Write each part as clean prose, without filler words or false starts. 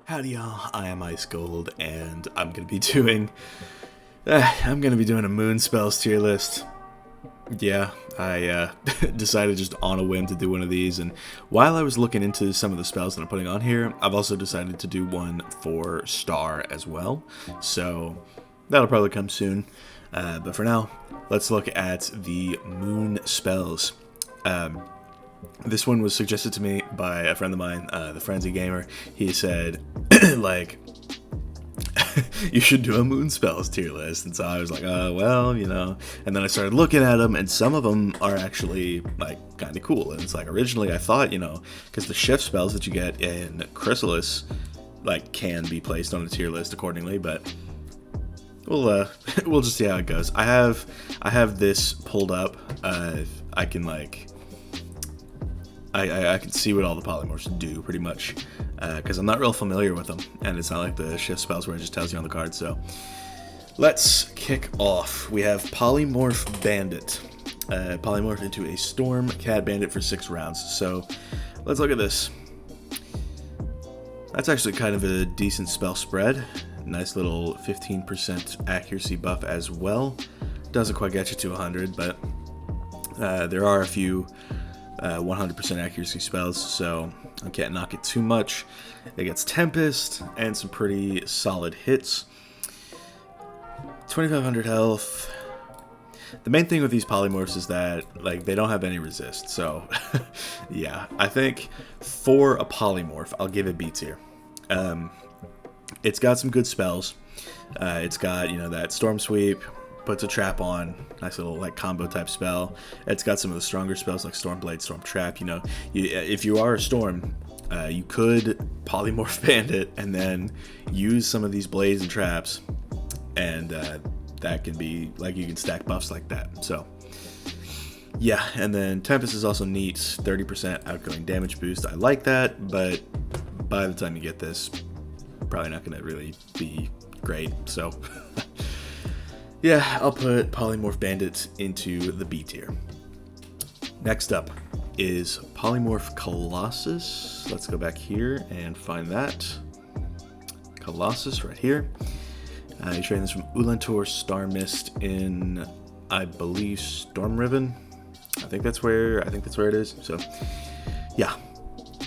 Howdy y'all, I am Ice Gold, and I'm gonna be doing a moon spells tier list. Yeah, I decided just on a whim to do one of these, and while I was looking into some of the spells that I'm putting on here, I've also decided to do one for Star as well, so that'll probably come soon. But for now, let's look at the moon spells. This one was suggested to me by a friend of mine, the Frenzy Gamer. He said, like, you should do a moon spells tier list. And so I was like, well, you know. And then I started looking at them, and some of them are actually, like, kind of cool. And it's like, originally I thought, you know, because the shift spells that you get in Chrysalis, like, can be placed on a tier list accordingly, but we'll just see how it goes. I have this pulled up. I can, like, I can see what all the polymorphs do, pretty much, because I'm not real familiar with them, and it's not like the shift spells where it just tells you on the card, so let's kick off. We have Polymorph Bandit. Polymorph into a Storm Cat Bandit for 6 rounds, so let's look at this. That's actually kind of a decent spell spread. Nice little 15% accuracy buff as well. Doesn't quite get you to 100, but there are a few 100% accuracy spells, so I can't knock it too much. It gets Tempest and some pretty solid hits. 2500 health. The main thing with these polymorphs is that, like, they don't have any resist, so yeah, I think for a polymorph, I'll give it B tier. It's got some good spells. It's got, you know, that Storm Sweep, puts a trap on, nice little, like, combo type spell. It's got some of the stronger spells like Storm Blade, Storm Trap. You know, if you are a Storm, you could polymorph Bandit and then use some of these blades and traps, and that can be, like, you can stack buffs like that. So yeah, and then Tempest is also neat, 30% outgoing damage boost. I like that, but by the time you get this, probably not going to really be great, so yeah, I'll put Polymorph Bandit into the B tier. Next up is Polymorph Colossus. Let's go back here and find that. Colossus right here. You train this from Ulantor Star Mist in, I believe, Storm Riven. I think that's where it is. So yeah,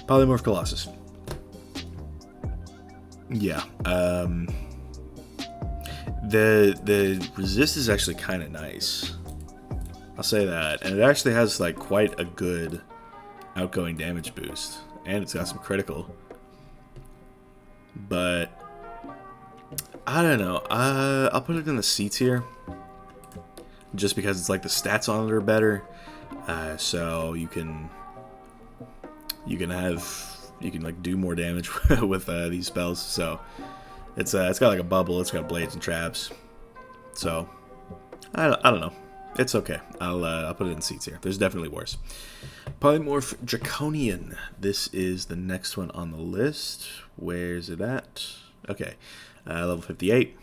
Polymorph Colossus. Yeah, the resist is actually kind of nice. I'll say that, and it actually has, like, quite a good outgoing damage boost, and it's got some critical. But I don't know. I'll put it in the C tier, just because it's like the stats on it are better. So you can like do more damage with these spells. So it's got like a bubble. It's got blades and traps. So I don't know. It's okay. I'll put it in C tier. There's definitely worse. Polymorph Draconian. This is the next one on the list. Where's it at? Okay, level 58.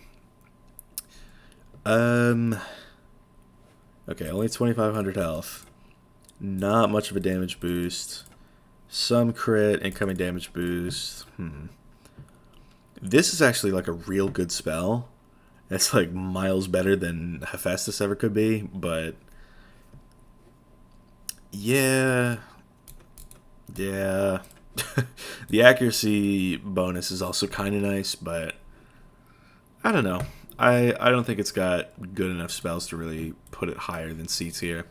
Okay, only 2500 health. Not much of a damage boost. Some crit, incoming damage boost. This is actually like a real good spell. It's like miles better than Hephaestus ever could be, but yeah. The accuracy bonus is also kind of nice, but I don't know. I don't think it's got good enough spells to really put it higher than C tier.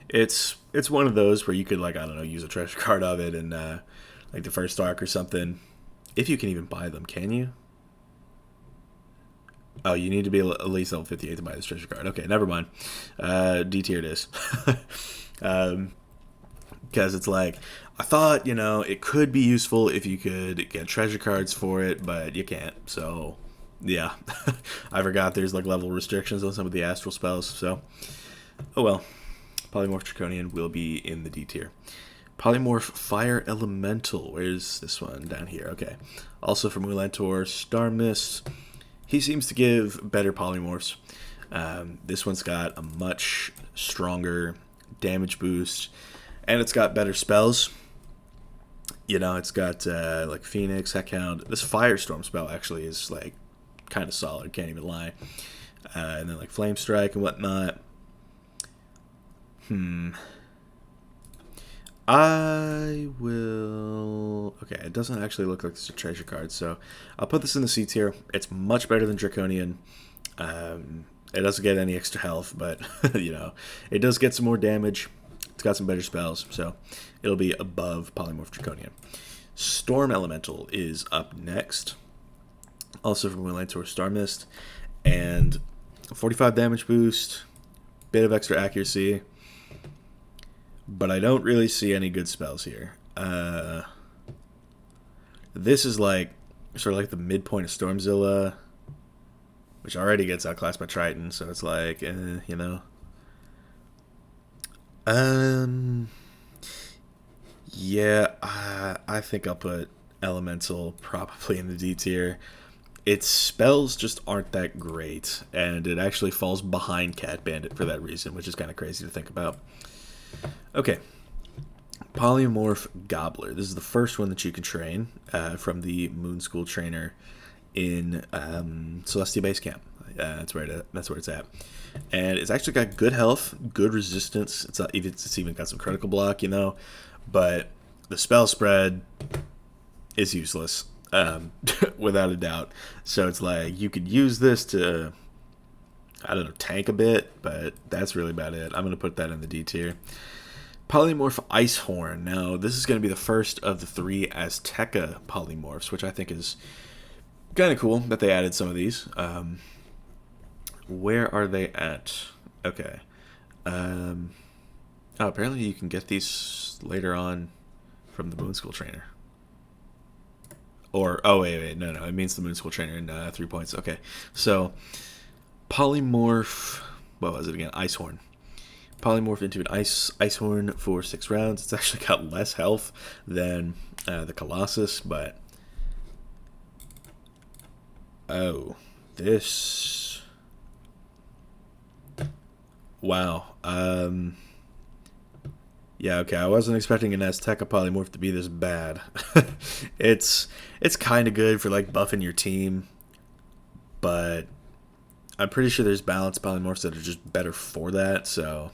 It's one of those where you could, like, I don't know, use a treasure card of it in like the first arc or something. If you can even buy them, can you? Oh, you need to be at least level 58 to buy this treasure card. Okay, never mind. D tier it is. Because it's like, I thought, you know, it could be useful if you could get treasure cards for it, but you can't. So yeah, I forgot there's like level restrictions on some of the astral spells. So oh well. Polymorph Draconian will be in the D tier. Polymorph Fire Elemental. Where's this one? Down here. Okay. Also from Ulantor Star Mist. He seems to give better polymorphs. This one's got a much stronger damage boost, and it's got better spells. You know, it's got like Phoenix, Heckhound. This Firestorm spell actually is like kind of solid, can't even lie. And then like Flame Strike and whatnot. I will... Okay, it doesn't actually look like it's a treasure card, so I'll put this in the C tier. It's much better than Draconian. It doesn't get any extra health, but, you know, it does get some more damage. It's got some better spells, so it'll be above Polymorph Draconian. Storm Elemental is up next. Also from Winlantor Star Mist. And 45 damage boost, bit of extra accuracy. But I don't really see any good spells here. This is like sort of like the midpoint of Stormzilla, which already gets outclassed by Triton, so it's like, you know. Yeah, I think I'll put Elemental probably in the D tier. Its spells just aren't that great, and it actually falls behind Cat Bandit for that reason, which is kind of crazy to think about. Okay, Polymorph Gobbler. This is the first one that you can train from the Moon School trainer in Celestia Base Camp. That's where it's at, and it's actually got good health, good resistance. It's even got some critical block, you know, but the spell spread is useless, without a doubt. So it's like you could use this to, I don't know, tank a bit, but that's really about it. I'm going to put that in the D tier. Polymorph Icehorn. Now, this is going to be the first of the 3 Azteca polymorphs, which I think is kind of cool that they added some of these. Where are they at? Okay. Oh, apparently you can get these later on from the Moon School trainer. Or, oh, wait, no, it means the Moon School trainer in 3 points. Okay, so Polymorph, what was it again? Icehorn. Polymorph into an Icehorn for 6 rounds. It's actually got less health than the Colossus, but... Oh, this... Wow. Yeah, okay, I wasn't expecting an Azteca polymorph to be this bad. It's kind of good for, like, buffing your team, but I'm pretty sure there's balanced polymorphs that are just better for that, so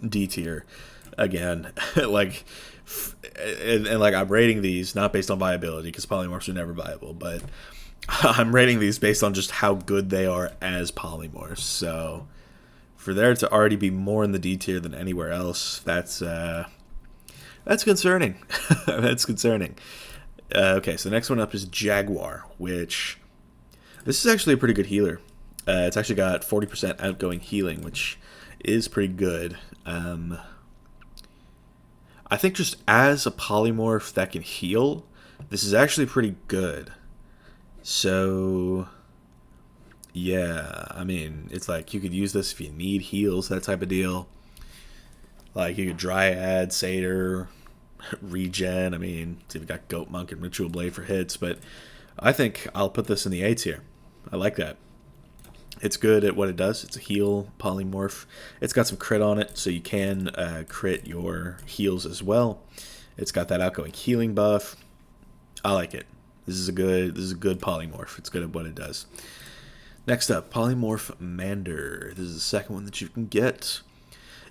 D tier. Again, like, and like, I'm rating these not based on viability, because polymorphs are never viable, but I'm rating these based on just how good they are as polymorphs, so... For there to already be more in the D tier than anywhere else, that's concerning. That's concerning. Okay, so the next one up is Jaguar, which... This is actually a pretty good healer. It's actually got 40% outgoing healing, which is pretty good. I think just as a polymorph that can heal, this is actually pretty good. So... Yeah, I mean, it's like you could use this if you need heals, that type of deal. Like, you could Dryad, Satyr, Regen. I mean, so you've got Goat Monk and Ritual Blade for hits, but I think I'll put this in the A tier. I like that. It's good at what it does. It's a heal polymorph. It's got some crit on it, so you can crit your heals as well. It's got that outgoing healing buff. I like it. This is a good polymorph. It's good at what it does. Next up, Polymorph Mander. This is the second one that you can get.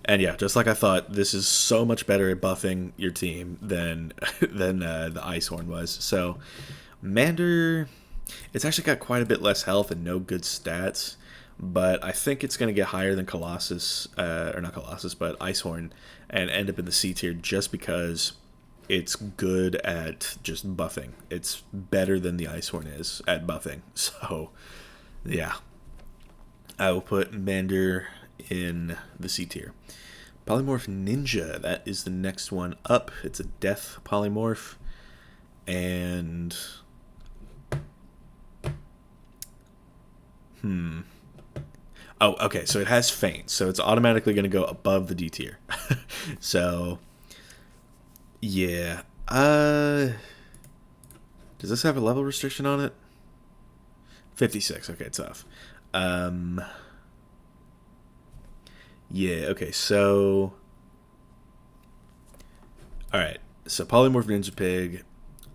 And yeah, just like I thought, this is so much better at buffing your team than the Icehorn was. So, Mander, it's actually got quite a bit less health and no good stats. But I think it's going to get higher than Colossus, or not Colossus, but Icehorn, and end up in the C tier just because it's good at just buffing. It's better than the Icehorn is at buffing. So... yeah, I will put Mander in the C tier. Polymorph Ninja, that is the next one up. It's a death polymorph. And... Oh, okay, so it has Feint, so it's automatically going to go above the D tier. So, yeah. Does this have a level restriction on it? 56, okay, tough. Yeah, okay, so... Alright, So Polymorph Ninja Pig,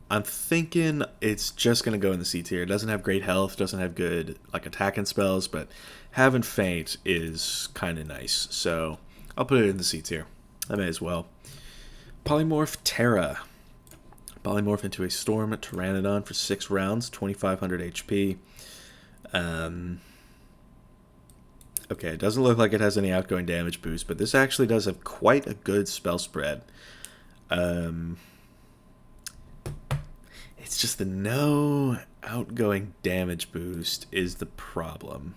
I'm thinking it's just going to go in the C tier. It doesn't have great health, doesn't have good like attacking spells, but having Feint is kind of nice. So I'll put it in the C tier. I may as well. Polymorph Terra. Polymorph into a Storm Pteranodon for 6 rounds, 2500 HP. Okay, it doesn't look like it has any outgoing damage boost, but this actually does have quite a good spell spread. It's just the no outgoing damage boost is the problem.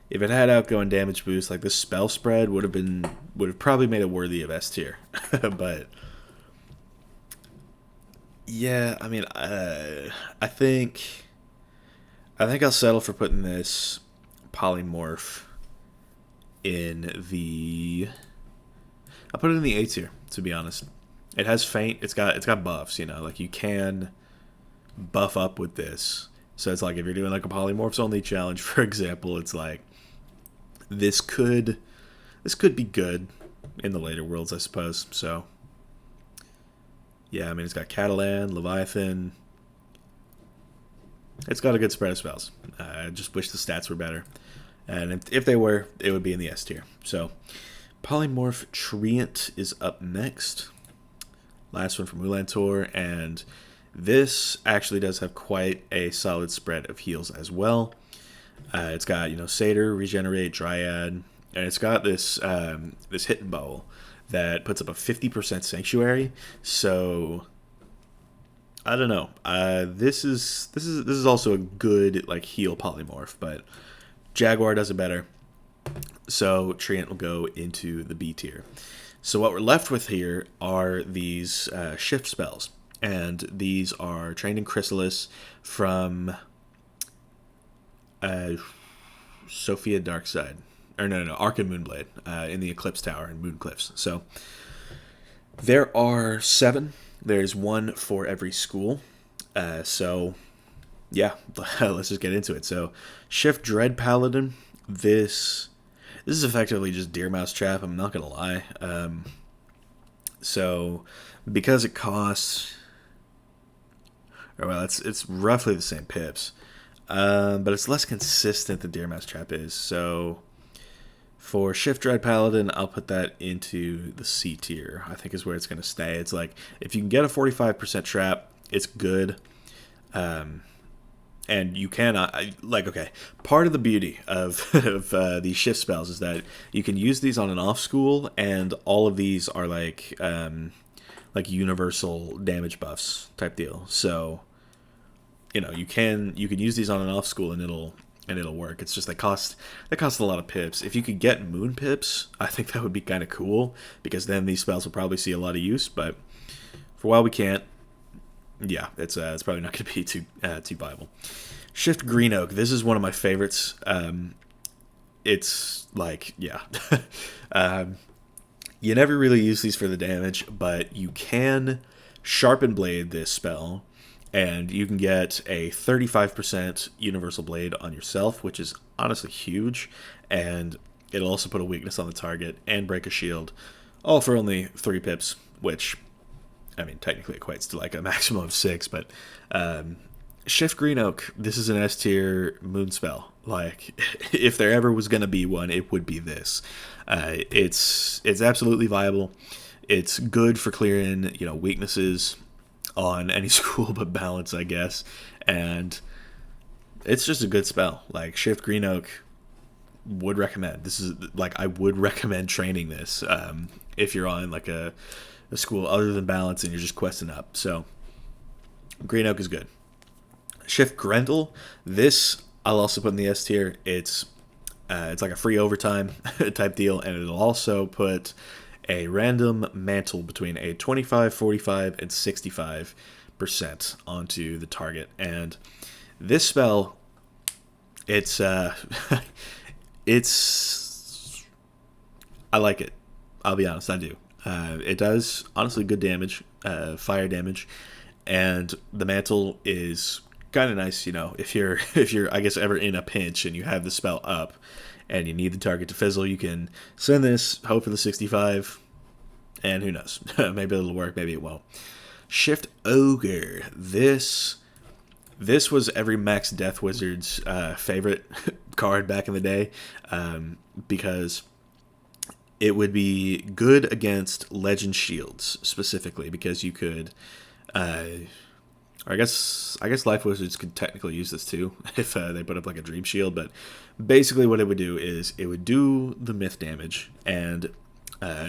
If it had outgoing damage boost, like this spell spread would have probably made it worthy of S tier. But yeah, I mean, I think I'll settle for putting this polymorph in the. I'll put it in the A tier, to be honest. It has Feint. It's got buffs, you know, like you can buff up with this. So it's like if you're doing like a polymorphs only challenge, for example, it's like this could be good in the later worlds, I suppose. So yeah, I mean, it's got Catalan, Leviathan. It's got a good spread of spells. I just wish the stats were better. And if they were, it would be in the S tier. So Polymorph Treant is up next. Last one from Ulantor, and this actually does have quite a solid spread of heals as well. It's got, you know, Satyr, Regenerate, Dryad, and it's got this this Hidden Bowl that puts up a 50% Sanctuary. So I don't know. This is also a good like heal polymorph, but Jaguar does it better. So Treant will go into the B tier. So what we're left with here are these shift spells, and these are trained in Chrysalis from Sophia Darkside, or no, Arc and Moonblade in the Eclipse Tower in Mooncliffs. So there are 7. There's 1 for every school. So yeah, let's just get into it. So Shift Dread Paladin. This is effectively just Deer Mouse Trap, I'm not going to lie. So, because it costs, or well, it's roughly the same pips, but it's less consistent than Deer Mouse Trap is. So, for Shift Dread Paladin, I'll put that into the C tier, I think is where it's going to stay. It's like, if you can get a 45% trap, it's good. And you cannot, like, okay, part of the beauty of, these shift spells is that you can use these on an off school, and all of these are like universal damage buffs type deal. So, you know, you can use these on an off school and it'll work. It's just they cost a lot of pips. If you could get moon pips, I think that would be kind of cool, because then these spells will probably see a lot of use. But for a while we can't. Yeah, it's probably not going to be too viable. Shift Green Oak. This is one of my favorites. It's like, yeah. You never really use these for the damage, but you can Sharpen Blade this spell, and you can get a 35% Universal Blade on yourself, which is honestly huge, and it'll also put a weakness on the target and break a shield, all for only 3 pips, which, I mean, technically equates to like a maximum of 6, but Shift Green Oak, this is an S tier moon spell. Like, if there ever was going to be one, it would be this. It's absolutely viable. It's good for clearing, you know, weaknesses on any school but balance, I guess. And it's just a good spell. Like, Shift Green Oak, would recommend. This is, like, I would recommend training this if you're on, like, a school other than balance and you're just questing up. So Green Oak is good. Shift Grendel, this I'll also put in the S tier. It's like a free overtime type deal, and it'll also put a random mantle between a 25, 45, and 65% onto the target. And this spell, it's it's, I like it. I'll be honest, I do. It does honestly good damage, fire damage, and the mantle is kind of nice. You know, if you're I guess ever in a pinch and you have the spell up and you need the target to fizzle, you can send this, hope for the 65, And who knows? Maybe it'll work, maybe it won't. Shift Ogre. This was every Max Death Wizard's favorite card back in the day, because it would be good against Legend Shields specifically, because you could, or I guess Life Wizards could technically use this too if they put up like a Dream Shield. But basically, what it would do is it would do the Myth damage and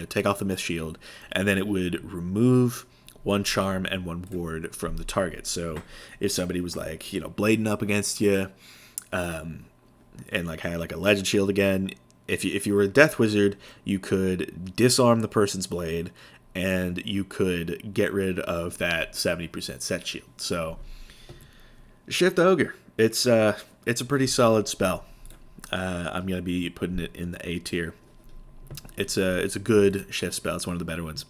take off the Myth Shield, and then it would remove one charm and one ward from the target. So if somebody was like, you know, blading up against you, and like had like a Legend Shield again, if you were a Death Wizard, you could disarm the person's blade, and you could get rid of that 70% set shield. So Shift Ogre, it's a pretty solid spell. I'm gonna be putting it in the A tier. It's a good shift spell. It's one of the better ones.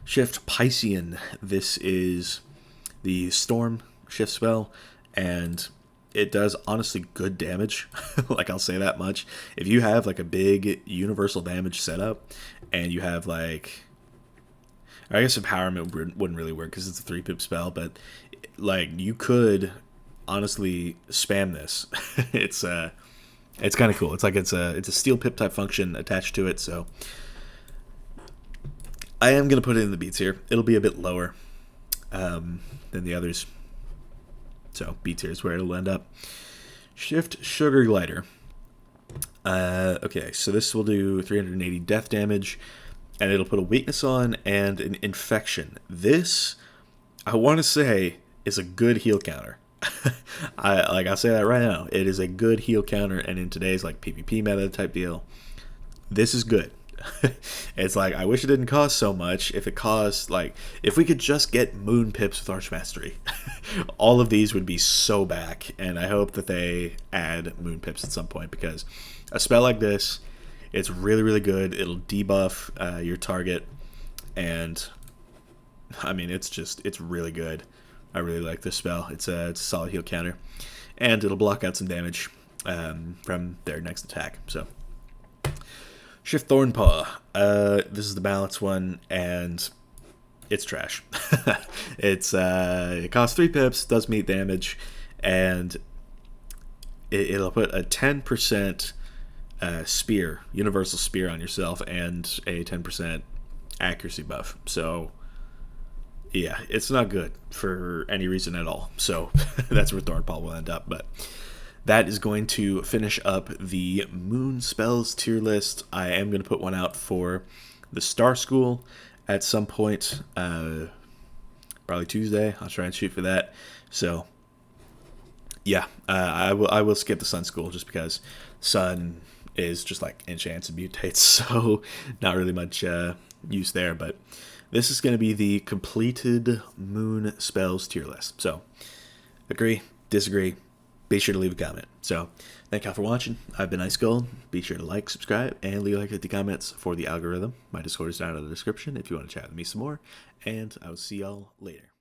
Shift Piscean. This is the Storm shift spell, and it does honestly good damage. Like, I'll say that much. If you have like a big universal damage setup, and you have like, I guess Empowerment wouldn't really work because it's a 3-pip spell, but like you could honestly spam this. It's kind of cool. It's like it's a steel pip type function attached to it. So I am gonna put it in the B tier. It'll be a bit lower than the others. So B tier is where it'll end up. Shift Sugar Glider. Okay, so this will do 380 death damage, and it'll put a weakness on and an infection. This, I want to say, is a good heal counter. I'll say that right now. It is a good heal counter, and in today's like PvP meta type deal, this is good. It's like, I wish it didn't cost so much. If it cost, like, if we could just get Moon Pips with Archmastery, all of these would be so back. And I hope that they add Moon Pips at some point, because a spell like this, it's really, really good. It'll debuff your target, and I mean, it's really good. I really like this spell. It's a solid heal counter, and it'll block out some damage from their next attack. So Shift Thornpaw. This is the balance one, and it's trash. It costs 3 pips, does meat damage, and it'll put a 10% spear, universal spear on yourself, and a 10% accuracy buff. So yeah, it's not good for any reason at all. So that's where Thornpaw will end up. But that is going to finish up the Moon Spells tier list. I am going to put one out for the Star School at some point, probably Tuesday. I'll try and shoot for that. So yeah, I will skip the Sun School just because Sun is just like enchants and mutates, so not really much use there. But this is going to be the completed Moon Spells tier list. So agree, disagree, be sure to leave a comment. So thank y'all for watching. I've been Ice Gold. Be sure to like, subscribe, and leave like 50 comments for the algorithm. My Discord is down in the description if you want to chat with me some more, and I will see y'all later.